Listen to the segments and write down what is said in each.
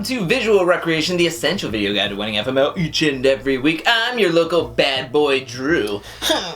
to Visual Recreation, the essential video guide to winning FML each and every week. I'm your local bad boy, Drew.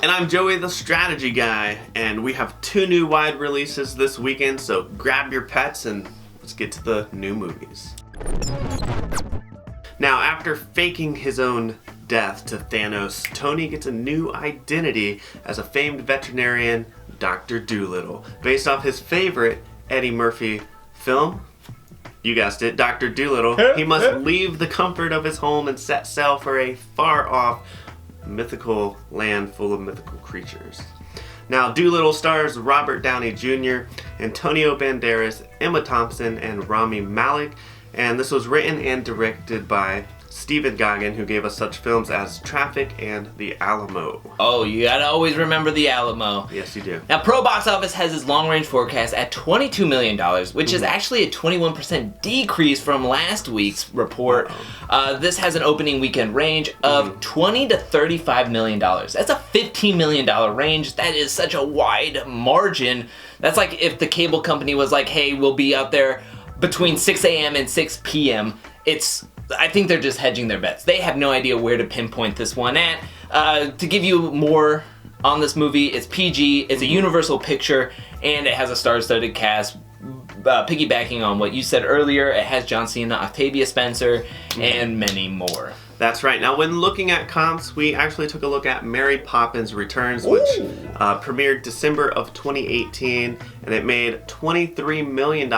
And I'm Joey, the strategy guy. And we have 2 new wide releases this weekend, so grab your pets and let's get to the new movies. Now, after faking his own death to Thanos, Tony gets a new identity as a famed veterinarian, Dr. Dolittle, based off his favorite Eddie Murphy film. You guessed it, Dr. Dolittle. He must leave the comfort of his home and set sail for a far-off mythical land full of mythical creatures. Now, Dolittle stars Robert Downey Jr., Antonio Banderas, Emma Thompson, and Rami Malek, and this was written and directed by Stephen Goggin, who gave us such films as Traffic and The Alamo. Oh, you gotta always remember The Alamo. Yes, you do. Now, Pro Box Office has its long-range forecast at $22 million, which is actually a 21% decrease from last week's report. This has an opening weekend range of $20 to $35 million. That's a $15 million range. That is such a wide margin. That's like if the cable company was like, hey, we'll be out there between 6 a.m. and 6 p.m. I think they're just hedging their bets. They have no idea where to pinpoint this one at. To give you more on this movie, it's PG, it's a Universal picture, and it has a star-studded cast. Piggybacking on what you said earlier, it has John Cena, Octavia Spencer, and many more. That's right. Now, when looking at comps, we actually took a look at Mary Poppins Returns, which premiered December of 2018, and it made $23 million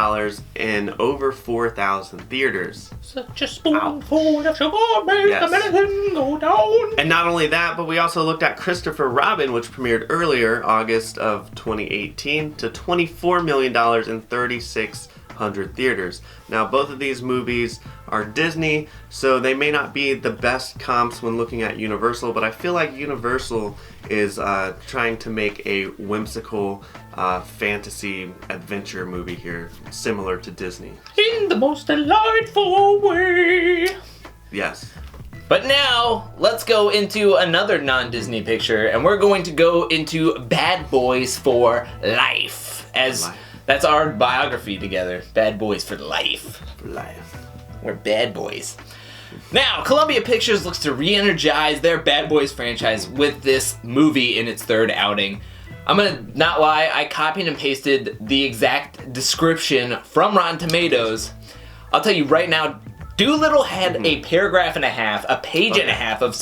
in over 4,000 theaters. Such a spoonful of sugar makes everything go down. And not only that, but we also looked at Christopher Robin, which premiered earlier, August of 2018, to $24 million in 3,600 theaters. Now, both of these movies are Disney, so they may not be the best comps when looking at Universal, but I feel like Universal is trying to make a whimsical fantasy adventure movie here, similar to Disney. In the most delightful way. Yes. But now, let's go into another non-Disney picture, and we're going to go into Bad Boys for Life. That's our biography together. Bad Boys for Life. For life. We're bad boys. Now, Columbia Pictures looks to re-energize their Bad Boys franchise with this movie in its 3rd outing. I'm gonna not lie, I copied and pasted the exact description from Rotten Tomatoes. I'll tell you right now, Dolittle had a paragraph and a half, a page and a half of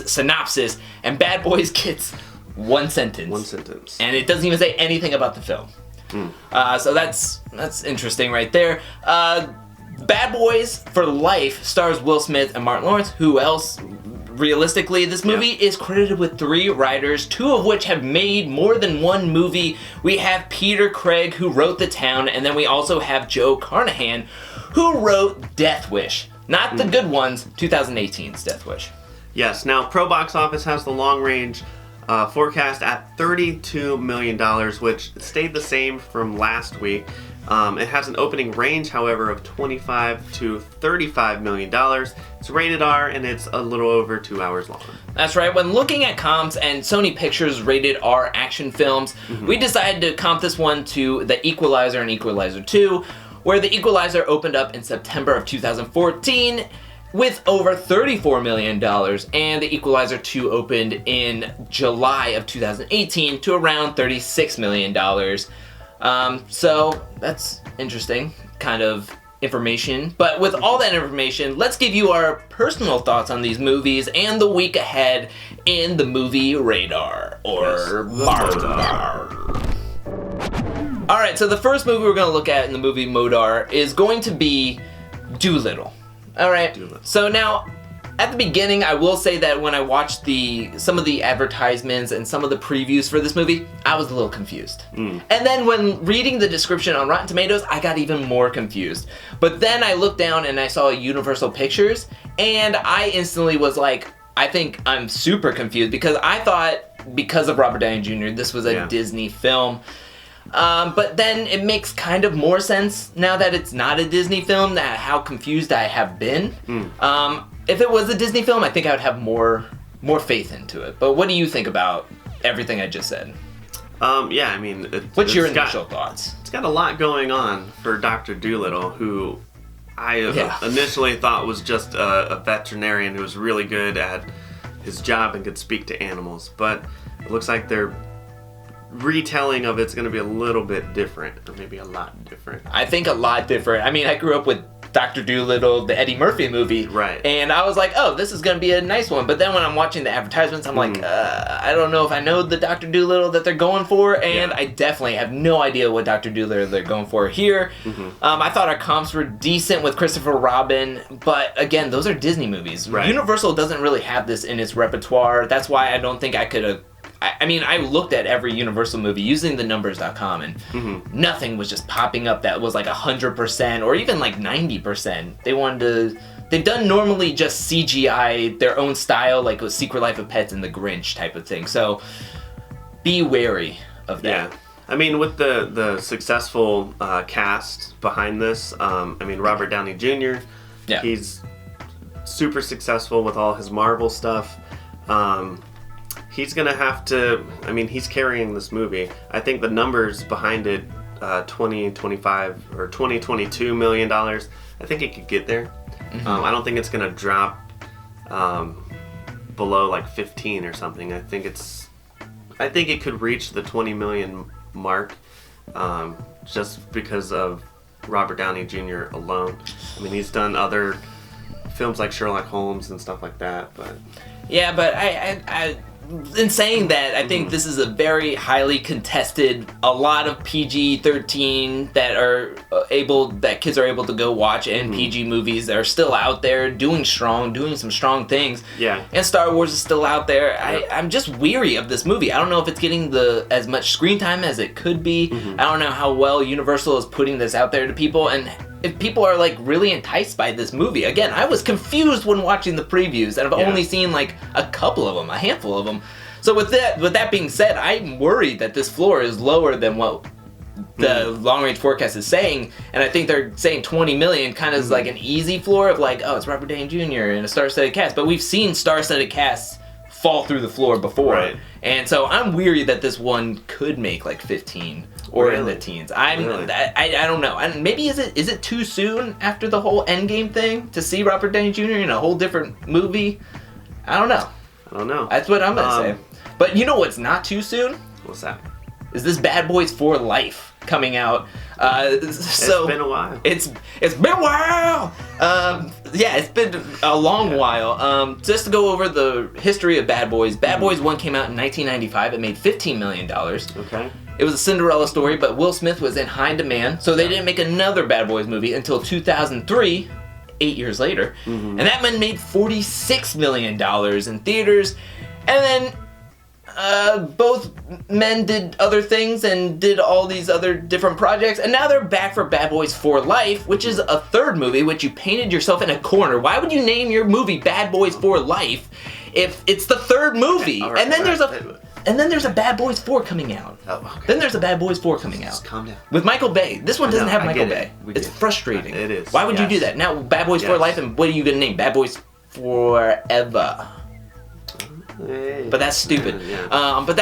synopsis, and Bad Boys gets one sentence. One sentence. And it doesn't even say anything about the film. So that's interesting right there. Bad Boys for Life stars Will Smith and Martin Lawrence. Who else? Realistically, this movie is credited with 3 writers, 2 of which have made more than one movie. We have Peter Craig, who wrote The Town, and then we also have Joe Carnahan, who wrote Death Wish. Not the good ones, 2018's Death Wish. Yes, now Pro Box Office has the long-range forecast at $32 million, which stayed the same from last week. It has an opening range, however, of $25 to $35 million. It's rated R, and it's a little over 2 hours long. That's right. When looking at comps and Sony Pictures rated R action films, we decided to comp this one to The Equalizer and Equalizer 2, where The Equalizer opened up in September of 2014 with over $34 million, and The Equalizer 2 opened in July of 2018 to around $36 million. So that's interesting kind of information. But with all that information, let's give you our personal thoughts on these movies and the week ahead in the movie radar, or Bar. Alright, so the first movie we're going to look at in the movie Modar is going to be Dolittle. Alright, so now, at the beginning, I will say that when I watched some of the advertisements and some of the previews for this movie, I was a little confused. And then when reading the description on Rotten Tomatoes, I got even more confused. But then I looked down and I saw Universal Pictures, and I instantly was like, I think I'm super confused, because I thought, because of Robert Downey Jr., this was a Disney film. But then it makes kind of more sense now that it's not a Disney film, that how confused I have been. If it was a Disney film, I think I would have more faith into it. But what do you think about everything I just said? Yeah, I mean... What's your initial thoughts? It's got a lot going on for Dr. Dolittle, who I initially thought was just a veterinarian who was really good at his job and could speak to animals. But it looks like their retelling of it's going to be a little bit different, or maybe a lot different. I think a lot different. I mean, I grew up with Dr. Dolittle, the Eddie Murphy movie. Right. And I was like, oh, this is going to be a nice one. But then when I'm watching the advertisements, I'm like, I don't know if I know the Dr. Dolittle that they're going for. And I definitely have no idea what Dr. Dolittle they're going for here. I thought our comps were decent with Christopher Robin. But again, those are Disney movies. Right. Universal doesn't really have this in its repertoire. That's why I don't think I could have. I mean, I looked at every Universal movie using the numbers.com, and nothing was just popping up that was like 100% or even like 90%. They've done normally just CGI, their own style, like with Secret Life of Pets and The Grinch type of thing. So be wary of that. Yeah. I mean, with the successful cast behind this, I mean, Robert Downey Jr., he's super successful with all his Marvel stuff. He's going to have to, I mean, he's carrying this movie. I think the numbers behind it, 25 or $22 million, I think it could get there. I don't think it's going to drop below like 15 or something. I think it could reach the 20 million mark just because of Robert Downey Jr. alone. I mean, he's done other films like Sherlock Holmes and stuff like that, but... Yeah, but I in saying that, I think this is a very highly contested, a lot of PG-13 that kids are able to go watch, and PG movies that are still out there doing some strong things. Yeah. And Star Wars is still out there. I'm just weary of this movie. I don't know if it's getting as much screen time as it could be. I don't know how well Universal is putting this out there to people, and if people are like really enticed by this movie. Again, I was confused when watching the previews, and I've only seen like a handful of them. So with that being said, I'm worried that this floor is lower than what the long range forecast is saying, and I think they're saying 20 million kind of is like an easy floor of like, oh, it's Robert Downey Jr. and a star-studded cast, but we've seen star-studded casts fall through the floor before, and so I'm weary that this one could make like 15 or in the teens. I don't know. And maybe is it too soon after the whole Endgame thing to see Robert Downey Jr. in a whole different movie? I don't know. That's what I'm gonna say. But you know what's not too soon? What's that? Is this Bad Boys for Life coming out? It's been a while. It's been a while. It's been a long while. Just to go over the history of Bad Boys. Bad Boys 1 came out in 1995. It made $15 million. Okay. It was a Cinderella story, but Will Smith was in high demand, so they didn't make another Bad Boys movie until 2003, 8 years later. And that one made $46 million in theaters. And then both men did other things and did all these other different projects, and now they're back for Bad Boys for Life, which is a third movie, which you painted yourself in a corner. Why would you name your movie Bad Boys for Life if it's the third movie? And then there's a Bad Boys 4 coming out. Then there's a Bad Boys 4 coming out. Just calm down. With Michael Bay. This one doesn't have Michael Bay. It's frustrating. It is. Why would you do that? Now Bad Boys for Life, and what are you gonna name? Bad Boys Forever. But that's stupid. But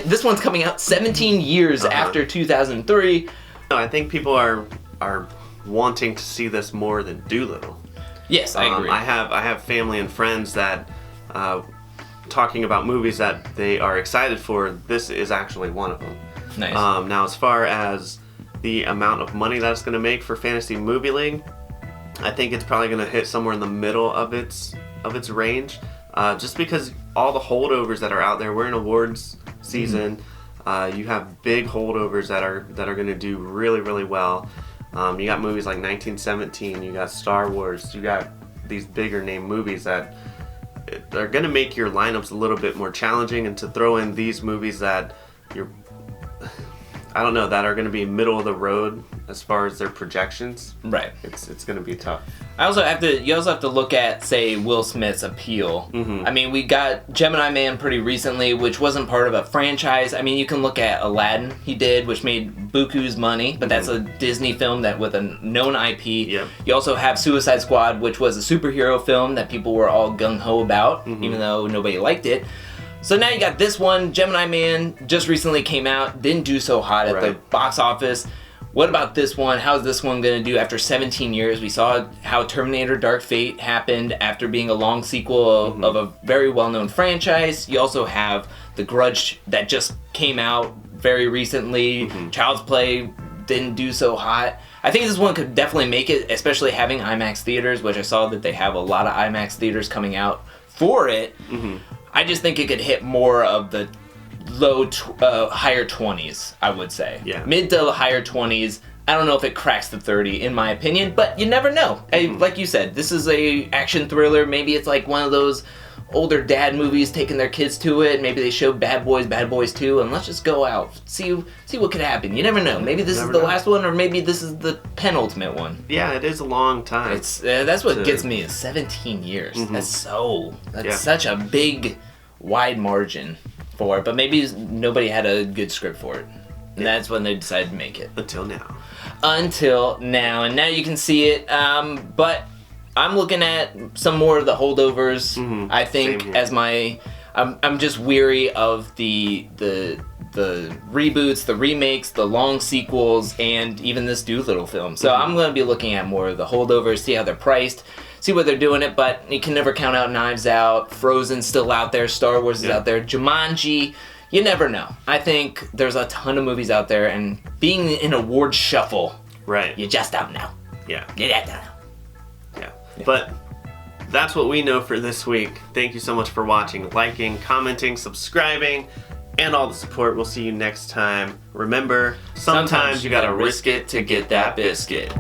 this one's coming out 17 years after 2003. No, I think people are wanting to see this more than Dolittle. Yes, I agree. I have family and friends that talking about movies that they are excited for. This is actually one of them. Nice. Now, as far as the amount of money that's going to make for Fantasy Movie League, I think it's probably going to hit somewhere in the middle of its range. Just because all the holdovers that are out there, we're in awards season. You have big holdovers that are going to do really, really well. You got movies like 1917. You got Star Wars. You got these bigger name movies that are going to make your lineups a little bit more challenging. And to throw in these movies that that are going to be middle of the road as far as their projections. Right. It's going to be tough. You also have to look at, say, Will Smith's appeal. I mean, we got Gemini Man pretty recently, which wasn't part of a franchise. I mean, you can look at Aladdin he did, which made buku's money, but that's a Disney film that with a known IP. Yep. You also have Suicide Squad, which was a superhero film that people were all gung-ho about, even though nobody liked it. So now you got this one, Gemini Man, just recently came out, didn't do so hot at the box office. What about this one? How's this one going to do after 17 years? We saw how Terminator Dark Fate happened after being a long sequel of a very well-known franchise. You also have The Grudge that just came out very recently. Child's Play didn't do so hot. I think this one could definitely make it, especially having IMAX theaters, which I saw that they have a lot of IMAX theaters coming out for it. I just think it could hit more of the higher 20s, I would say. Yeah. Mid to higher 20s. I don't know if it cracks the 30, in my opinion, but you never know. Like you said, this is a action thriller. Maybe it's like one of those older dad movies taking their kids to it. Maybe they show Bad Boys 2, and let's just go out, see what could happen. You never know. Maybe this is the last one, or maybe this is the penultimate one. Yeah, it is a long time. It's that's what gets me, is 17 years. That's such a big, wide margin for it, but maybe nobody had a good script for it. And that's when they decided to make it. Until now. And now you can see it, but I'm looking at some more of the holdovers. I think as I'm just weary of the reboots, the remakes, the long sequels, and even this Dolittle film. So I'm going to be looking at more of the holdovers, see how they're priced, see what they're doing it, but you can never count out Knives Out, Frozen's still out there, Star Wars is out there, Jumanji. You never know. I think there's a ton of movies out there, and being in award shuffle, right? You just don't know. Yeah. You just don't know. Yeah. But that's what we know for this week. Thank you so much for watching, liking, commenting, subscribing, and all the support. We'll see you next time. Remember, sometimes you gotta risk it to get that biscuit.